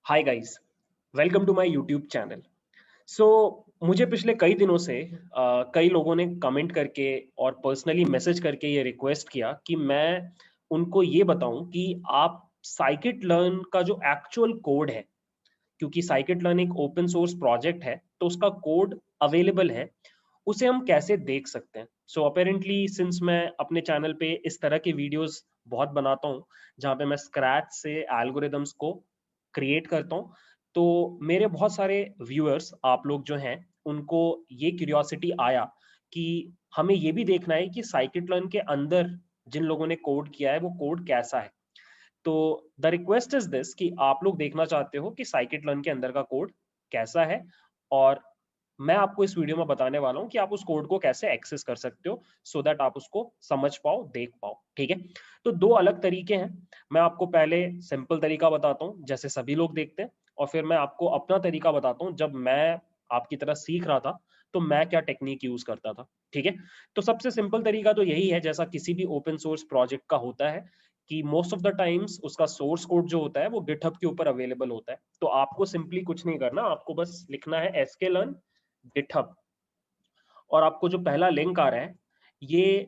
Hi guys, welcome to my YouTube channel. So मुझे पिछले कई दिनों से कई लोगों ने कमेंट करके और पर्सनली मैसेज करके ये रिक्वेस्ट किया कि मैं उनको ये बताऊं कि आप साइकिट लर्न का जो एक्चुअल कोड है, क्योंकि साइकिट लर्न एक ओपन सोर्स प्रोजेक्ट है तो उसका कोड अवेलेबल है, उसे हम कैसे देख सकते हैं। सो अपेरेंटली सिंस मैं अपने चैनल पे इस तरह के वीडियोस बहुत बनाता हूँ जहाँ पे मैं स्क्रैच से एल्गोरिदम्स को क्रिएट करता हूँ, तो मेरे बहुत सारे व्यूअर्स आप लोग जो हैं उनको ये क्यूरियोसिटी आया कि हमें ये भी देखना है कि साइकिट लर्न के अंदर जिन लोगों ने कोड किया है वो कोड कैसा है। तो द रिक्वेस्ट इज दिस कि आप लोग देखना चाहते हो कि साइकिट लर्न के अंदर का कोड कैसा है, और मैं आपको इस वीडियो में बताने वाला हूं कि आप उस कोड को कैसे एक्सेस कर सकते हो सो दैट आप उसको समझ पाओ, देख पाओ। ठीक है, तो दो अलग तरीके हैं। मैं आपको पहले सिंपल तरीका बताता हूँ जैसे सभी लोग देखते हैं, और फिर मैं आपको अपना तरीका बताता हूँ जब मैं आपकी तरह सीख रहा था तो मैं क्या टेक्निक यूज करता था। ठीक है, तो सबसे सिंपल तरीका तो यही है जैसा किसी भी ओपन सोर्स प्रोजेक्ट का होता है कि मोस्ट ऑफ द टाइम्स उसका सोर्स कोड जो होता है वो गिटहब के ऊपर अवेलेबल होता है। तो आपको सिंपली कुछ नहीं करना, आपको बस लिखना है sklearn गिटहब, और आपको जो पहला लिंक आ रहा है ये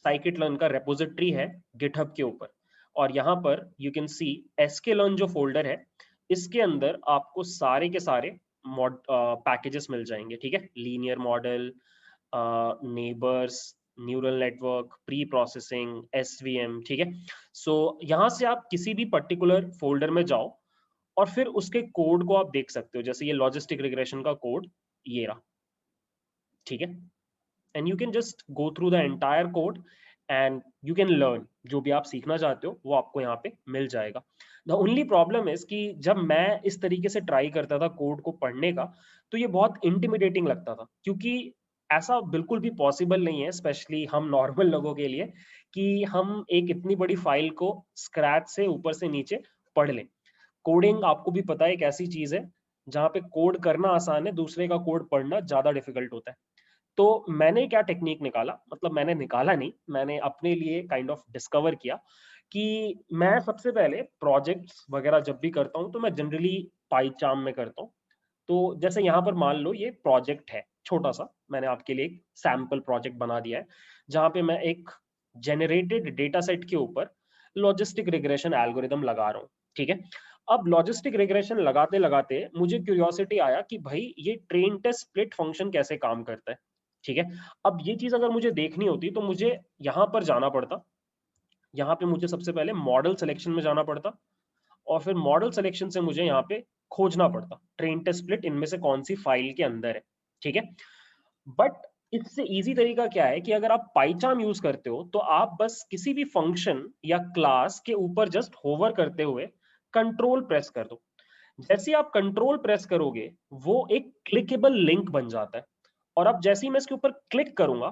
साइकिट लर्न का रेपोजिटरी है गिटहब के ऊपर। और यहाँ पर यू कैन सी sklearn जो फोल्डर है इसके अंदर आपको सारे के सारे मॉड पैकेजेस मिल जाएंगे। ठीक है, linear model, neighbours, neural network, pre processing, SVM. ठीक है, सो यहाँ से आप किसी भी पर्टिकुलर फोल्डर में जाओ और फिर उसके कोड को आप देख सकते हो। जैसे ये लॉजिस्टिक रिग्रेशन का कोड ये रहा। ठीक है, and you can just go through the entire code and you can learn. जो भी आप सीखना चाहते हो वो आपको यहाँ पे मिल जाएगा। द ओनली प्रॉब्लम इज कि जब मैं इस तरीके से ट्राई करता था कोड को पढ़ने का तो ये बहुत इंटिमिडेटिंग लगता था, क्योंकि ऐसा बिल्कुल भी पॉसिबल नहीं है स्पेशली हम नॉर्मल लोगों के लिए कि हम एक इतनी बड़ी फाइल को स्क्रैच से ऊपर से नीचे पढ़ लें। कोडिंग आपको भी पता है एक ऐसी चीज है जहाँ पे कोड करना आसान है, दूसरे का कोड पढ़ना ज्यादा डिफिकल्ट होता है। तो मैंने क्या टेक्निक निकाला, मतलब मैंने निकाला नहीं, मैंने अपने लिए काइंड ऑफ डिस्कवर किया कि मैं सबसे पहले प्रोजेक्ट्स वगैरह जब भी करता हूँ तो मैं जनरली पाइचार्म में करता हूँ। तो जैसे यहाँ पर मान लो ये प्रोजेक्ट है छोटा सा, मैंने आपके लिए एक सैम्पल प्रोजेक्ट बना दिया है जहाँ पे मैं एक जेनरेटेड डेटा सेट के ऊपर लॉजिस्टिक रिग्रेशन एल्गोरिदम लगा रहा हूँ। ठीक है, अब लॉजिस्टिक रिग्रेशन लगाते लगाते मुझे क्यूरियोसिटी आया कि भाई ये ट्रेन टेस्ट स्प्लिट फंक्शन कैसे काम करता है। ठीक है, अब ये चीज अगर मुझे देखनी होती तो मुझे यहाँ पर जाना पड़ता, यहाँ पे मुझे सबसे पहले मॉडल सिलेक्शन में जाना पड़ता, और फिर मॉडल सिलेक्शन से मुझे यहाँ पे खोजना पड़ता ट्रेन टेस्ट स्प्लिट इनमें से कौन सी फाइल के अंदर है। ठीक है, बट इससे इजी तरीका क्या है कि अगर आप पाइचार्म यूज करते हो तो आप बस किसी भी फंक्शन या क्लास के ऊपर जस्ट होवर करते हुए कंट्रोल प्रेस कर दो। जैसे ही आप कंट्रोल प्रेस करोगे वो एक क्लिकेबल लिंक बन जाता है, और अब जैसे ही मैं इसके ऊपर क्लिक करूंगा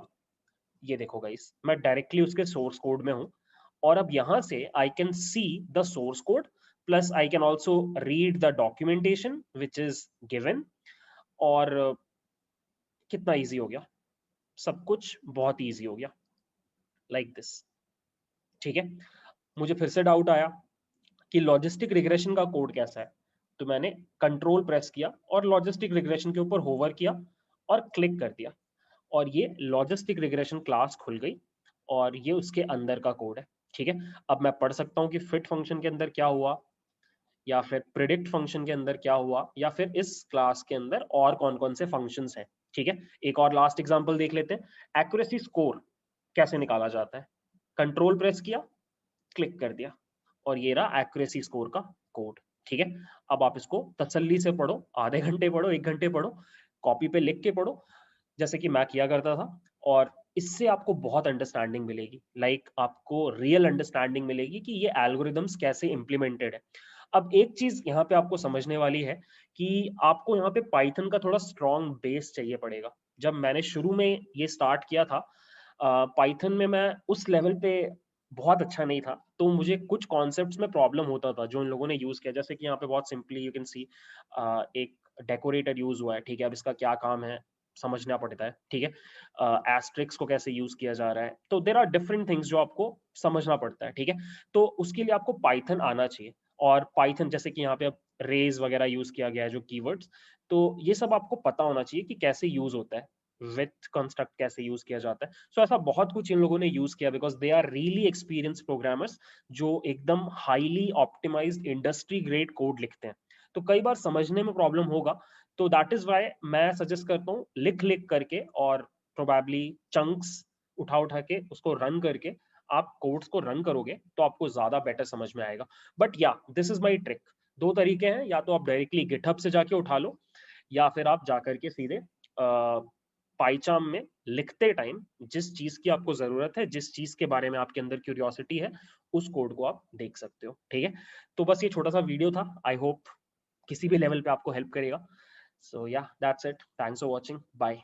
ये देखो गाइस मैं डायरेक्टली उसके सोर्स कोड में हूं, और अब यहां से I can see the source code plus I can also read the documentation which is given. और कितना इजी हो गया, सब कुछ बहुत इजी हो गया लाइक दिस। ठीक है, मुझे फिर से डाउट आया कि लॉजिस्टिक रिग्रेशन का कोड कैसा है, तो मैंने कंट्रोल प्रेस किया और लॉजिस्टिक रिग्रेशन के ऊपर होवर किया और क्लिक कर दिया, और ये लॉजिस्टिक रिग्रेशन क्लास खुल गई और ये उसके अंदर का कोड है। ठीक है, अब मैं पढ़ सकता हूँ कि फिट फंक्शन के अंदर क्या हुआ, या फिर प्रिडिक्ट फंक्शन के अंदर क्या हुआ, या फिर इस क्लास के अंदर और कौन कौन से फंक्शंस हैं। ठीक है, एक और लास्ट एग्जांपल देख लेते हैं, एक्यूरेसी स्कोर कैसे निकाला जाता है। कंट्रोल प्रेस किया, क्लिक कर दिया, और ये रहा एक्यूरेसी स्कोर का कोड। ठीक है, अब आप इसको तसल्ली से पढ़ो, आधे घंटे पढ़ो, 1 घंटे पढ़ो, कॉपी पे लिख के पढ़ो जैसे कि मैं किया करता था, और इससे आपको बहुत अंडरस्टैंडिंग मिलेगी, आपको रियल अंडरस्टैंडिंग मिलेगी कि ये एल्गोरिदम्स कैसे इंप्लीमेंटेड है। अब एक चीज यहाँ पे आपको समझने वाली है कि आपको यहाँ पे पाइथन का थोड़ा स्ट्रॉन्ग बेस चाहिए पड़ेगा। जब मैंने शुरू में ये स्टार्ट किया था पाइथन में, मैं उस लेवल पे बहुत अच्छा नहीं था, तो मुझे कुछ कॉन्सेप्ट्स में प्रॉब्लम होता था जो इन लोगों ने यूज किया। जैसे कि यहाँ पे बहुत सिंपली यू कैन सी एक डेकोरेटर यूज हुआ है। ठीक है, अब इसका क्या काम है समझना पड़ता है। ठीक है, एस्ट्रिक्स को कैसे यूज किया जा रहा है, तो देर आर डिफरेंट थिंग्स जो आपको समझना पड़ता है। ठीक है, तो उसके लिए आपको पाइथन आना चाहिए, और पाइथन जैसे कि यहाँ पे अब रेज वगैरह यूज किया गया है जो कीवर्ड्स, तो ये सब आपको पता होना चाहिए कि कैसे यूज होता है, विथ कंस्ट्रक्ट कैसे यूज किया जाता है। सो ऐसा बहुत कुछ इन लोगों ने यूज किया because they are really experience programmers जो एकदम highly optimized industry grade code लिखते हैं। तो कई बार समझने में प्रॉब्लम होगा, तो दैट इज वाई मैं सजेस्ट करता हूँ लिख लिख करके और प्रोबेबली चंक्स उठा उठा के उसको रन करके आप कोड्स को रन करोगे तो आपको ज्यादा बेटर समझ में आएगा। बट या दिस इज माई ट्रिक। दो तरीके हैं, या तो आप डायरेक्टली गिटहब से जाके उठा लो, या फिर आप जाकर के सीधे पाइचाम में लिखते टाइम जिस चीज की आपको जरूरत है, जिस चीज के बारे में आपके अंदर क्यूरियोसिटी है, उस कोड को आप देख सकते हो। ठीक है, तो बस ये छोटा सा वीडियो था, आई होप किसी भी लेवल पे आपको हेल्प करेगा। So yeah that's it, thanks for watching, bye.